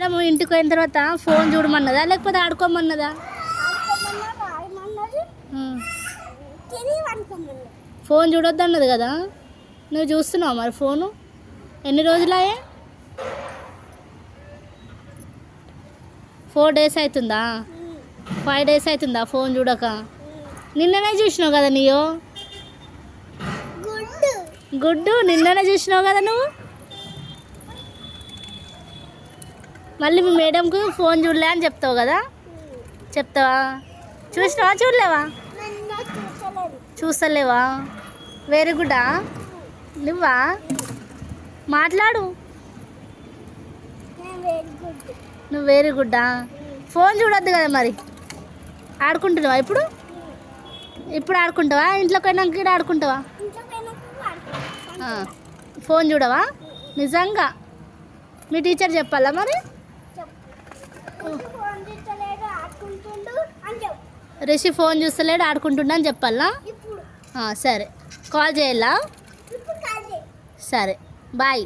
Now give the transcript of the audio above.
Madam ఇంటికి పోయిన తర్వాత ఫోన్ చూడమన్నదా లేకపోతే ఆడుకోమన్నదా? ఫోన్ చూడొద్దు అన్నది కదా, నువ్వు చూస్తున్నావు మరి ఫోను? ఎన్ని రోజులాయే? 4 days అవుతుందా? 5 days అవుతుందా ఫోన్ చూడక? నిన్ననే చూసినావు కదా నీయో గుడ్డు, నిన్ననే చూసినావు కదా నువ్వు. మళ్ళీ మీ మేడంకు ఫోన్ చూడలే అని చెప్తావు కదా, చెప్తావా? చూసినావా చూడలేవా? చూస్తలేవా? వెరీ గుడ్డా నువ్వా? మాట్లాడు. నువ్వు వెరీ గుడ్డా? ఫోన్ చూడొద్దు కదా మరి. ఆడుకుంటున్నావా ఇప్పుడు? ఇప్పుడు ఆడుకుంటావా? ఇంట్లోకి పోయినాక కూడా ఆడుకుంటావా? ఫోన్ చూడవా నిజంగా? మీ టీచర్ చెప్పాలా మరి? రిషి ఫోన్ చూస్తలేడు ఆడుకుంటుండ అని చెప్పాలా? సరే, కాల్ చేయాలా? సరే, బాయ్.